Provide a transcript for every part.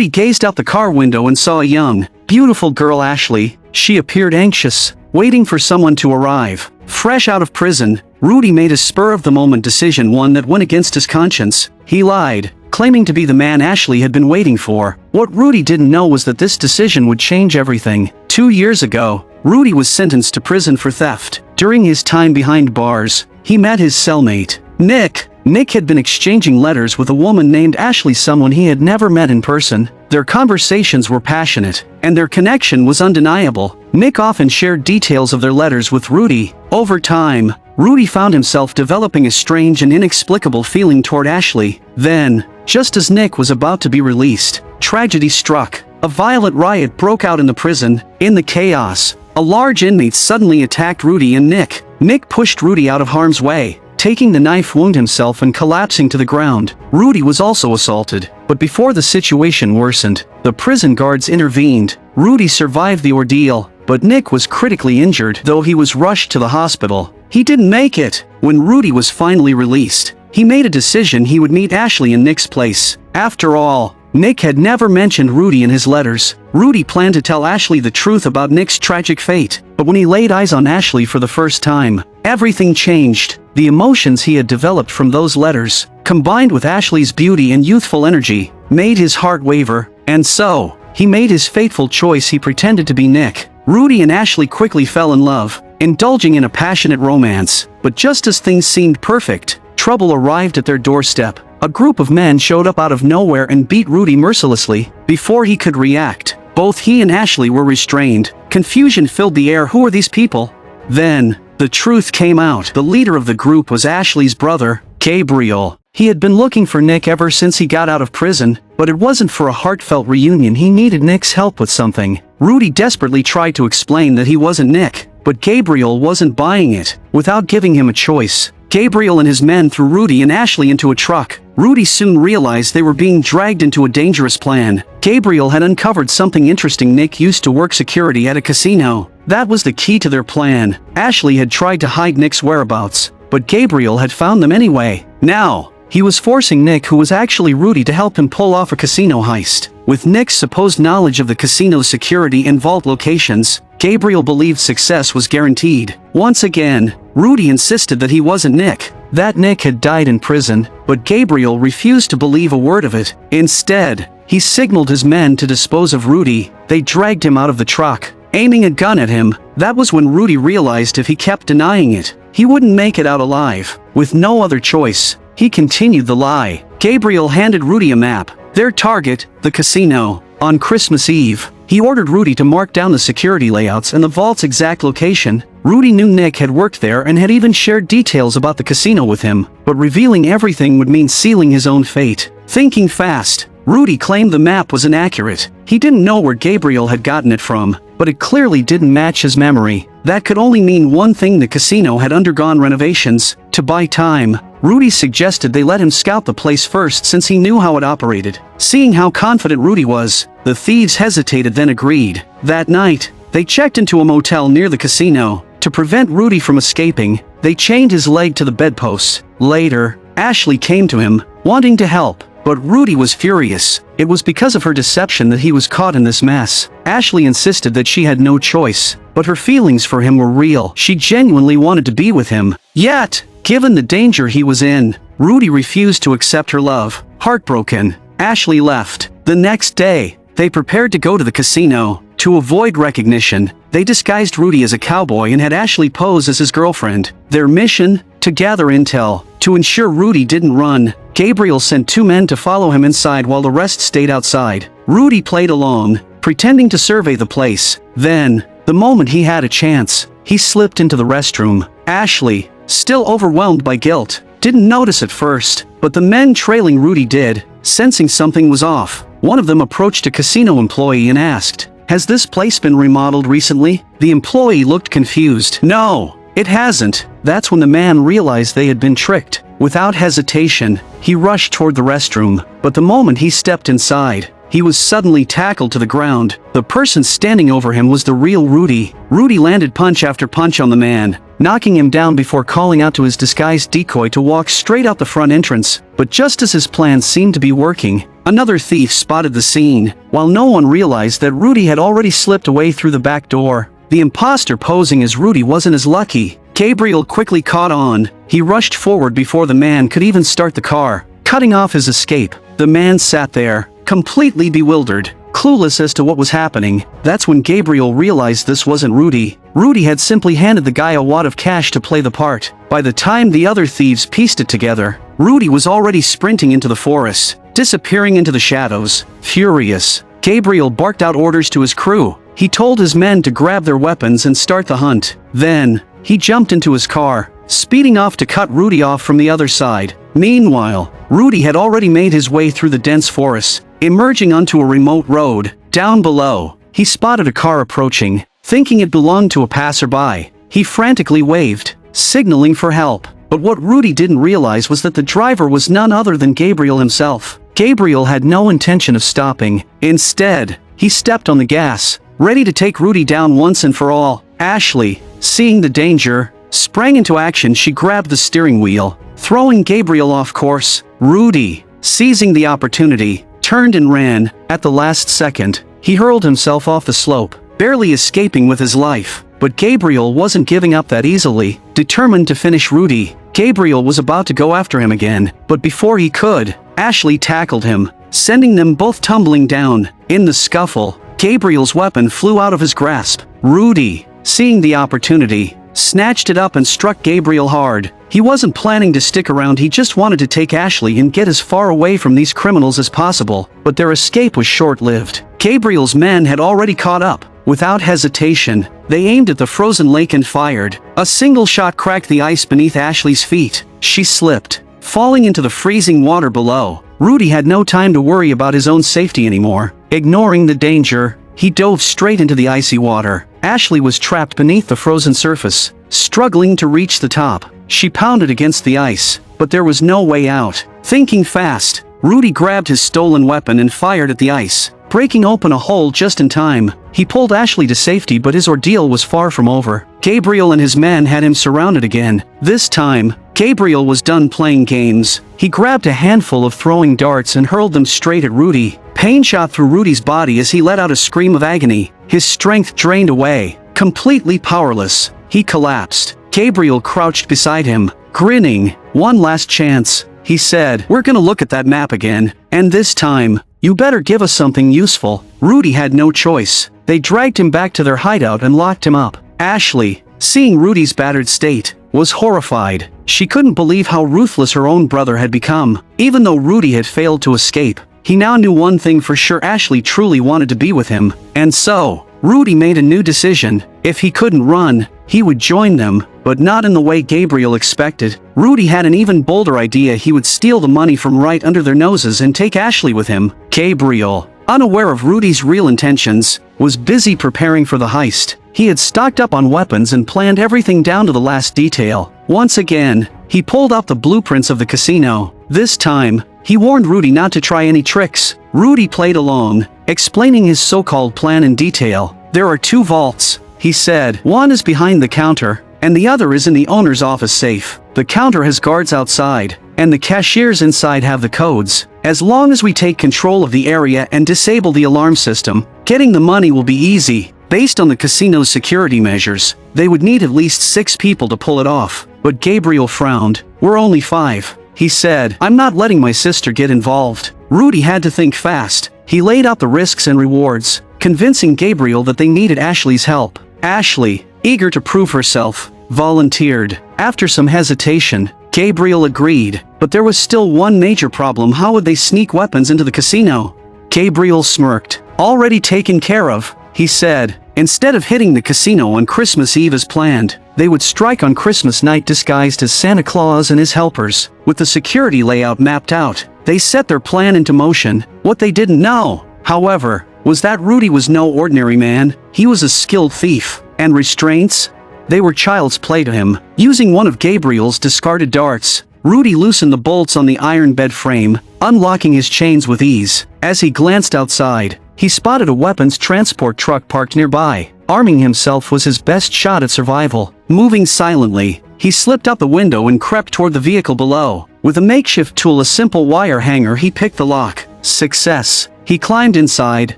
Rudy gazed out the car window and saw a young, beautiful girl, Ashley. She appeared anxious, waiting for someone to arrive. Fresh out of prison, Rudy made a spur-of-the-moment decision, one that went against his conscience. He lied, claiming to be the man Ashley had been waiting for. What Rudy didn't know was that this decision would change everything. 2 years ago, Rudy was sentenced to prison for theft. During his time behind bars, he met his cellmate, Nick. Nick had been exchanging letters with a woman named Ashley, someone he had never met in person. Their conversations were passionate, and their connection was undeniable. Nick often shared details of their letters with Rudy. Over time, Rudy found himself developing a strange and inexplicable feeling toward Ashley. Then, just as Nick was about to be released, tragedy struck. A violent riot broke out in the prison. In the chaos, a large inmate suddenly attacked Rudy and Nick. Nick pushed Rudy out of harm's way, taking the knife wound himself and collapsing to the ground. Rudy was also assaulted, but before the situation worsened, the prison guards intervened. Rudy survived the ordeal, but Nick was critically injured. Though he was rushed to the hospital, he didn't make it. When Rudy was finally released, he made a decision: he would meet Ashley in Nick's place. After all, Nick had never mentioned Rudy in his letters. Rudy planned to tell Ashley the truth about Nick's tragic fate, but when he laid eyes on Ashley for the first time, everything changed. The emotions he had developed from those letters, combined with Ashley's beauty and youthful energy, made his heart waver, and so, he made his fateful choice. He pretended to be Nick. Rudy and Ashley quickly fell in love, indulging in a passionate romance. But just as things seemed perfect, trouble arrived at their doorstep. A group of men showed up out of nowhere and beat Rudy mercilessly. Before he could react, both he and Ashley were restrained. Confusion filled the air. Who are these people? Then, the truth came out. The leader of the group was Ashley's brother, Gabriel. He had been looking for Nick ever since he got out of prison, but it wasn't for a heartfelt reunion. He needed Nick's help with something. Rudy desperately tried to explain that he wasn't Nick, but Gabriel wasn't buying it. Without giving him a choice, Gabriel and his men threw Rudy and Ashley into a truck. Rudy soon realized they were being dragged into a dangerous plan. Gabriel had uncovered something interesting. Nick used to work security at a casino. That was the key to their plan. Ashley had tried to hide Nick's whereabouts, but Gabriel had found them anyway. Now, he was forcing Nick, who was actually Rudy, to help him pull off a casino heist. With Nick's supposed knowledge of the casino's security and vault locations, Gabriel believed success was guaranteed. Once again, Rudy insisted that he wasn't Nick, that Nick had died in prison, but Gabriel refused to believe a word of it. Instead, he signaled his men to dispose of Rudy. They dragged him out of the truck, aiming a gun at him. That was when Rudy realized if he kept denying it, he wouldn't make it out alive. With no other choice, he continued the lie. Gabriel handed Rudy a map. Their target, the casino. On Christmas Eve, he ordered Rudy to mark down the security layouts and the vault's exact location. Rudy knew Nick had worked there and had even shared details about the casino with him, but revealing everything would mean sealing his own fate. Thinking fast, Rudy claimed the map was inaccurate. He didn't know where Gabriel had gotten it from, but it clearly didn't match his memory. That could only mean one thing: the casino had undergone renovations. To buy time, Rudy suggested they let him scout the place first, since he knew how it operated. Seeing how confident Rudy was, the thieves hesitated, then agreed. That night, they checked into a motel near the casino. To prevent Rudy from escaping, they chained his leg to the bedposts. Later, Ashley came to him, wanting to help, but Rudy was furious. It was because of her deception that he was caught in this mess. Ashley insisted that she had no choice, but her feelings for him were real. She genuinely wanted to be with him. Yet, given the danger he was in, Rudy refused to accept her love. Heartbroken, Ashley left. The next day, they prepared to go to the casino. To avoid recognition, they disguised Rudy as a cowboy and had Ashley pose as his girlfriend. Their mission? To gather intel. To ensure Rudy didn't run, Gabriel sent 2 men to follow him inside while the rest stayed outside. Rudy played along, pretending to survey the place. Then, the moment he had a chance, he slipped into the restroom. Ashley, still overwhelmed by guilt, didn't notice at first, but the men trailing Rudy did. Sensing something was off, one of them approached a casino employee and asked, "Has this place been remodeled recently?" The employee looked confused. "No, it hasn't." That's when the man realized they had been tricked. Without hesitation, he rushed toward the restroom, but the moment he stepped inside, he was suddenly tackled to the ground. The person standing over him was the real Rudy. Rudy landed punch after punch on the man, knocking him down before calling out to his disguised decoy to walk straight out the front entrance. But just as his plan seemed to be working, Another thief spotted the scene, while no one realized that Rudy had already slipped away through the back door. The imposter posing as Rudy wasn't as lucky. Gabriel quickly caught on. He rushed forward before the man could even start the car, cutting off his escape. The man sat there, completely bewildered, clueless as to what was happening. That's when Gabriel realized this wasn't Rudy. Rudy had simply handed the guy a wad of cash to play the part. By the time the other thieves pieced it together, Rudy was already sprinting into the forest, disappearing into the shadows. Furious, Gabriel barked out orders to his crew. He told his men to grab their weapons and start the hunt. Then, he jumped into his car, speeding off to cut Rudy off from the other side. Meanwhile, Rudy had already made his way through the dense forest, emerging onto a remote road. Down below, he spotted a car approaching. Thinking it belonged to a passerby, he frantically waved, signaling for help. But what Rudy didn't realize was that the driver was none other than Gabriel himself. Gabriel had no intention of stopping. Instead, he stepped on the gas, ready to take Rudy down once and for all. Ashley, seeing the danger, sprang into action. She grabbed the steering wheel, throwing Gabriel off course. Rudy, seizing the opportunity, turned and ran. At the last second, he hurled himself off the slope, barely escaping with his life. But Gabriel wasn't giving up that easily. Determined to finish Rudy, Gabriel was about to go after him again, but before he could, Ashley tackled him, sending them both tumbling down. In the scuffle, Gabriel's weapon flew out of his grasp. Rudy, seeing the opportunity, snatched it up and struck Gabriel hard. He wasn't planning to stick around, he just wanted to take Ashley and get as far away from these criminals as possible, but their escape was short-lived. Gabriel's men had already caught up. Without hesitation, they aimed at the frozen lake and fired. A single shot cracked the ice beneath Ashley's feet. She slipped, falling into the freezing water below. Rudy had no time to worry about his own safety anymore. Ignoring the danger, he dove straight into the icy water. Ashley was trapped beneath the frozen surface, struggling to reach the top. She pounded against the ice, but there was no way out. Thinking fast, Rudy grabbed his stolen weapon and fired at the ice, breaking open a hole just in time. He pulled Ashley to safety, but his ordeal was far from over. Gabriel and his men had him surrounded again. This time, Gabriel was done playing games. He grabbed a handful of throwing darts and hurled them straight at Rudy. Pain shot through Rudy's body as he let out a scream of agony. His strength drained away. Completely powerless, he collapsed. Gabriel crouched beside him, grinning. "One last chance," he said. "We're gonna look at that map again. And this time, you better give us something useful." Rudy had no choice. They dragged him back to their hideout and locked him up. Ashley, seeing Rudy's battered state, was horrified. She couldn't believe how ruthless her own brother had become. Even though Rudy had failed to escape, he now knew one thing for sure: Ashley truly wanted to be with him. And so, Rudy made a new decision. If he couldn't run, he would join them, but not in the way Gabriel expected. Rudy had an even bolder idea. He would steal the money from right under their noses and take Ashley with him. Gabriel, unaware of Rudy's real intentions, was busy preparing for the heist. He had stocked up on weapons and planned everything down to the last detail. Once again, he pulled out the blueprints of the casino. This time, he warned Rudy not to try any tricks. Rudy played along, explaining his so-called plan in detail. "There are 2 vaults," he said. "One is behind the counter, and the other is in the owner's office safe. The counter has guards outside, and the cashiers inside have the codes. As long as we take control of the area and disable the alarm system, getting the money will be easy." Based on the casino's security measures, they would need at least 6 people to pull it off. But Gabriel frowned. "We're only 5, he said. "I'm not letting my sister get involved." Rudy had to think fast. He laid out the risks and rewards, convincing Gabriel that they needed Ashley's help. Ashley, eager to prove herself, volunteered. After some hesitation, Gabriel agreed, but there was still one major problem: how would they sneak weapons into the casino? Gabriel smirked. "Already taken care of," he said. Instead of hitting the casino on Christmas Eve as planned, they would strike on Christmas night disguised as Santa Claus and his helpers. With the security layout mapped out, they set their plan into motion. What they didn't know, however, was that Rudy was no ordinary man. He was a skilled thief, and restraints? They were child's play to him. Using one of Gabriel's discarded darts, Rudy loosened the bolts on the iron bed frame, unlocking his chains with ease. As he glanced outside, he spotted a weapons transport truck parked nearby. Arming himself was his best shot at survival. Moving silently, he slipped out the window and crept toward the vehicle below. With a makeshift tool, a simple wire hanger, he picked the lock. Success. He climbed inside,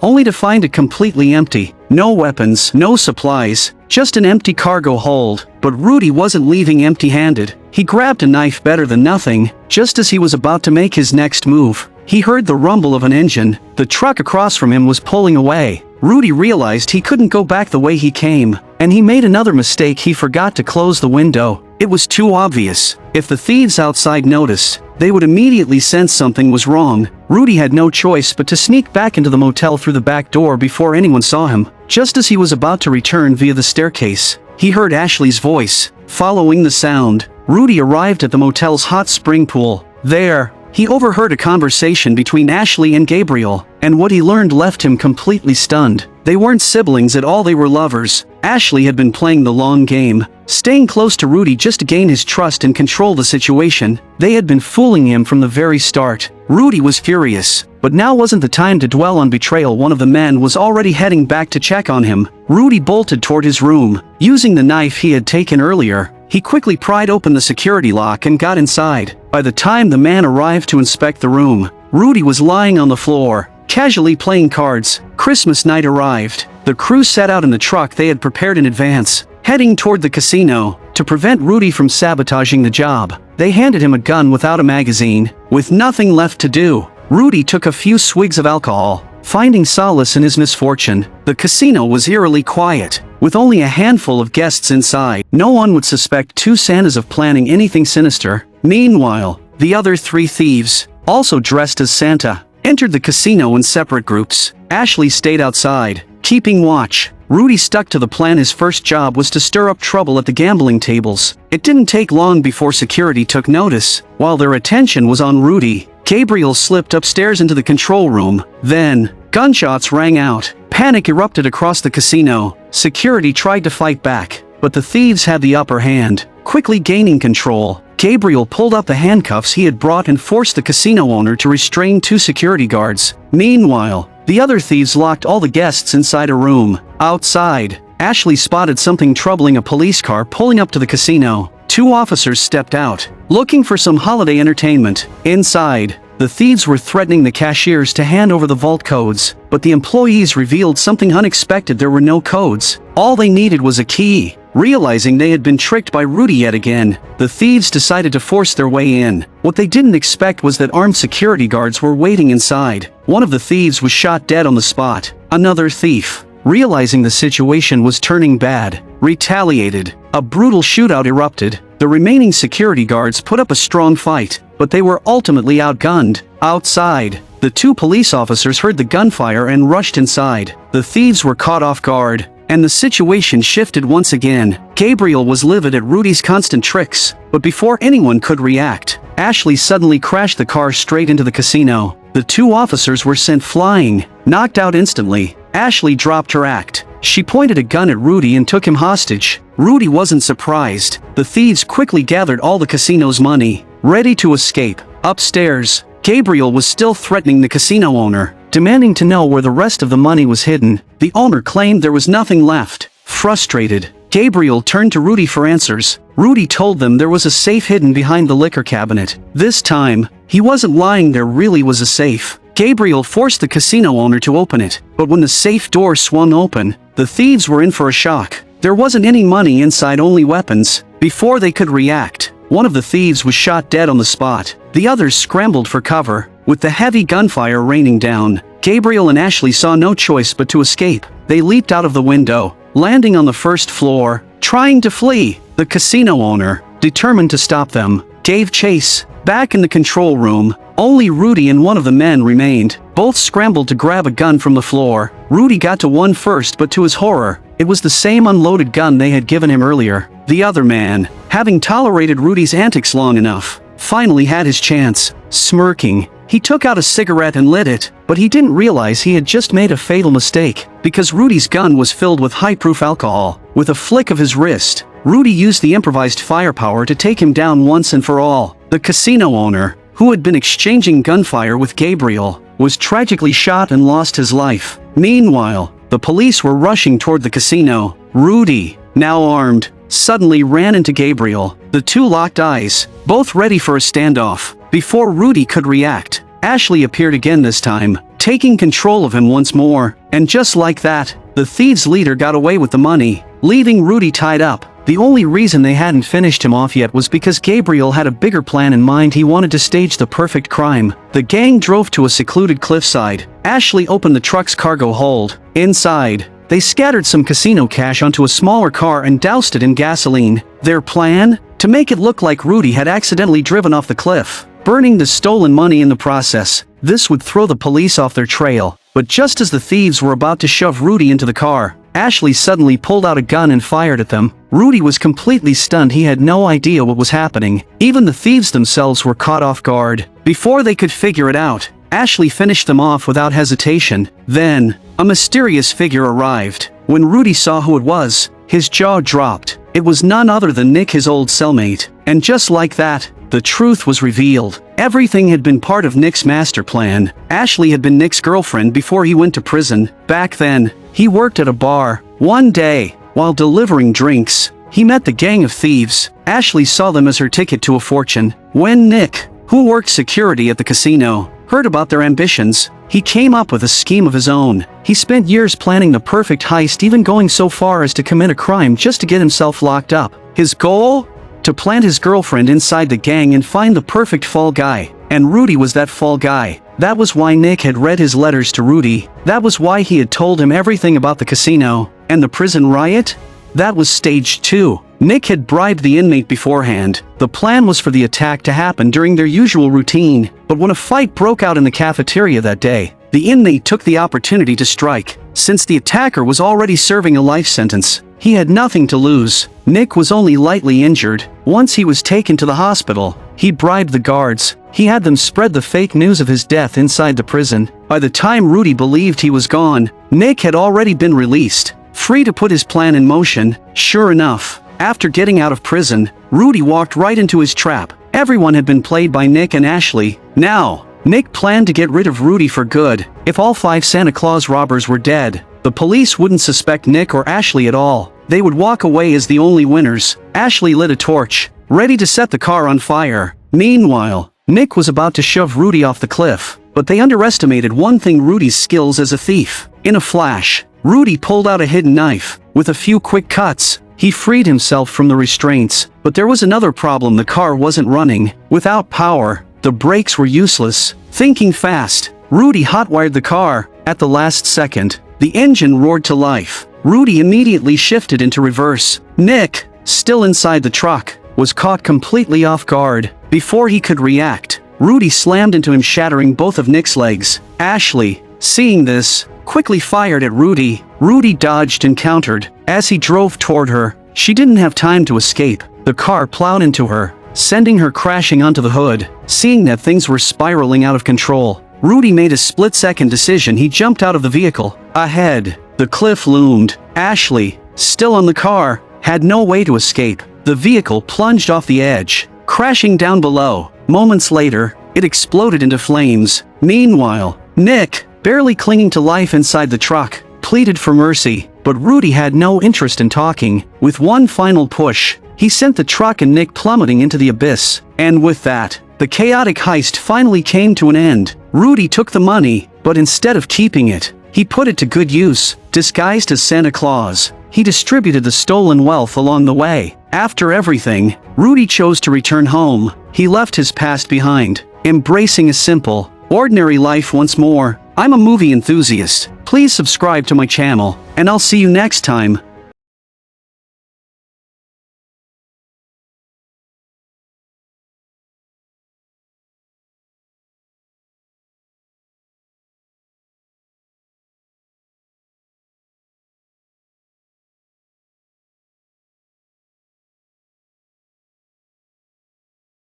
only to find it completely empty. No weapons, no supplies, just an empty cargo hold. But Rudy wasn't leaving empty-handed. He grabbed a knife better than nothing. Just as he was about to make his next move, he heard the rumble of an engine. The truck across from him was pulling away. Rudy realized he couldn't go back the way he came, and he made another mistake. He forgot to close the window. It was too obvious. If the thieves outside noticed, they would immediately sense something was wrong. Rudy had no choice but to sneak back into the motel through the back door before anyone saw him. Just as he was about to return via the staircase, he heard Ashley's voice. Following the sound, Rudy arrived at the motel's hot spring pool. There, he overheard a conversation between Ashley and Gabriel, and what he learned left him completely stunned. They weren't siblings at all, they were lovers. Ashley had been playing the long game, staying close to Rudy just to gain his trust and control the situation. They had been fooling him from the very start. Rudy was furious, but now wasn't the time to dwell on betrayal. One of the men was already heading back to check on him. Rudy bolted toward his room. Using the knife he had taken earlier, he quickly pried open the security lock and got inside. By the time the man arrived to inspect the room, Rudy was lying on the floor, casually playing cards. Christmas night arrived. The crew set out in the truck they had prepared in advance, heading toward the casino. To prevent Rudy from sabotaging the job, they handed him a gun without a magazine. With nothing left to do, Rudy took a few swigs of alcohol, finding solace in his misfortune. The casino was eerily quiet, with only a handful of guests inside. No one would suspect two Santas of planning anything sinister. Meanwhile, the other three thieves, also dressed as Santa, entered the casino in separate groups. Ashley stayed outside, keeping watch. Rudy stuck to the plan. His first job was to stir up trouble at the gambling tables. It didn't take long before security took notice. While their attention was on Rudy, Gabriel slipped upstairs into the control room. Then, gunshots rang out. Panic erupted across the casino. Security tried to fight back, but the thieves had the upper hand. Quickly gaining control, Gabriel pulled up the handcuffs he had brought and forced the casino owner to restrain two security guards. Meanwhile, the other thieves locked all the guests inside a room. Outside, Ashley spotted something troubling: a police car pulling up to the casino. Two officers stepped out, looking for some holiday entertainment. Inside, the thieves were threatening the cashiers to hand over the vault codes, but the employees revealed something unexpected: there were no codes. All they needed was a key. Realizing they had been tricked by Rudy yet again, the thieves decided to force their way in. What they didn't expect was that armed security guards were waiting inside. One of the thieves was shot dead on the spot. Another thief, realizing the situation was turning bad, retaliated. A brutal shootout erupted. The remaining security guards put up a strong fight, but they were ultimately outgunned. Outside, the two police officers heard the gunfire and rushed inside. The thieves were caught off guard, and the situation shifted once again. Gabriel was livid at Rudy's constant tricks, but before anyone could react, Ashley suddenly crashed the car straight into the casino. The two officers were sent flying, knocked out instantly. Ashley dropped her act. She pointed a gun at Rudy and took him hostage. Rudy wasn't surprised. The thieves quickly gathered all the casino's money, ready to escape. Upstairs, Gabriel was still threatening the casino owner, demanding to know where the rest of the money was hidden. The owner claimed there was nothing left. Frustrated, Gabriel turned to Rudy for answers. Rudy told them there was a safe hidden behind the liquor cabinet. This time, he wasn't lying, there really was a safe. Gabriel forced the casino owner to open it, but when the safe door swung open, the thieves were in for a shock. There wasn't any money inside, only weapons. Before they could react, one of the thieves was shot dead on the spot. The others scrambled for cover. With the heavy gunfire raining down, Gabriel and Ashley saw no choice but to escape. They leaped out of the window, landing on the first floor, trying to flee. The casino owner, determined to stop them, gave chase. Back in the control room, only Rudy and one of the men remained. Both scrambled to grab a gun from the floor. Rudy got to one first, but to his horror, it was the same unloaded gun they had given him earlier. The other man, having tolerated Rudy's antics long enough, finally had his chance. Smirking, he took out a cigarette and lit it, but he didn't realize he had just made a fatal mistake, because Rudy's gun was filled with high-proof alcohol. With a flick of his wrist, Rudy used the improvised firepower to take him down once and for all. The casino owner, who had been exchanging gunfire with Gabriel, was tragically shot and lost his life. Meanwhile, the police were rushing toward the casino. Rudy, now armed, suddenly ran into Gabriel. The two locked eyes, both ready for a standoff. Before Rudy could react, Ashley appeared again this time, taking control of him once more, and just like that, the thieves' leader got away with the money, leaving Rudy tied up. The only reason they hadn't finished him off yet was because Gabriel had a bigger plan in mind. He wanted to stage the perfect crime. The gang drove to a secluded cliffside. Ashley opened the truck's cargo hold. Inside, they scattered some casino cash onto a smaller car and doused it in gasoline. Their plan? To make it look like Rudy had accidentally driven off the cliff, burning the stolen money in the process. This would throw the police off their trail. But just as the thieves were about to shove Rudy into the car, Ashley suddenly pulled out a gun and fired at them. Rudy was completely stunned. He had no idea what was happening. Even the thieves themselves were caught off guard. Before they could figure it out, Ashley finished them off without hesitation. Then, a mysterious figure arrived. When Rudy saw who it was, his jaw dropped. It was none other than Nick, his old cellmate. And just like that, the truth was revealed. Everything had been part of Nick's master plan. Ashley had been Nick's girlfriend before he went to prison. Back then, he worked at a bar. One day, while delivering drinks, he met the gang of thieves. Ashley saw them as her ticket to a fortune. When Nick, who worked security at the casino, heard about their ambitions, he came up with a scheme of his own. He spent years planning the perfect heist, even going so far as to commit a crime just to get himself locked up. His goal? To plant his girlfriend inside the gang and find the perfect fall guy. And Rudy was that fall guy. That was why Nick had read his letters to Rudy. That was why he had told him everything about the casino. And the prison riot? That was stage 2. Nick had bribed the inmate beforehand. The plan was for the attack to happen during their usual routine. But when a fight broke out in the cafeteria that day, the inmate took the opportunity to strike. Since the attacker was already serving a life sentence, he had nothing to lose. Nick was only lightly injured. Once he was taken to the hospital, he bribed the guards. He had them spread the fake news of his death inside the prison. By the time Rudy believed he was gone, Nick had already been released, free to put his plan in motion. Sure enough, after getting out of prison, Rudy walked right into his trap. Everyone had been played by Nick and Ashley. Now, Nick planned to get rid of Rudy for good. If all 5 Santa Claus robbers were dead, the police wouldn't suspect Nick or Ashley at all. They would walk away as the only winners. Ashley lit a torch, ready to set the car on fire. Meanwhile, Nick was about to shove Rudy off the cliff, but they underestimated one thing: Rudy's skills as a thief. In a flash, Rudy pulled out a hidden knife. With a few quick cuts, he freed himself from the restraints. But there was another problem: the car wasn't running. Without power, the brakes were useless. Thinking fast, Rudy hotwired the car. At the last second, the engine roared to life. Rudy immediately shifted into reverse. Nick, still inside the truck, was caught completely off guard. Before he could react, Rudy slammed into him, shattering both of Nick's legs. Ashley, seeing this, quickly fired at Rudy. Rudy dodged and countered. As he drove toward her, she didn't have time to escape. The car plowed into her, sending her crashing onto the hood. Seeing that things were spiraling out of control, Rudy made a split-second decision. He jumped out of the vehicle. Ahead, the cliff loomed. Ashley, still on the car, had no way to escape. The vehicle plunged off the edge, crashing down below. Moments later, it exploded into flames. Meanwhile, Nick, barely clinging to life inside the truck, pleaded for mercy. But Rudy had no interest in talking. With one final push, he sent the truck and Nick plummeting into the abyss. And with that, the chaotic heist finally came to an end. Rudy took the money, but instead of keeping it, he put it to good use. Disguised as Santa Claus, he distributed the stolen wealth along the way. After everything, Rudy chose to return home. He left his past behind, embracing a simple, ordinary life once more. I'm a movie enthusiast. Please subscribe to my channel, and I'll see you next time.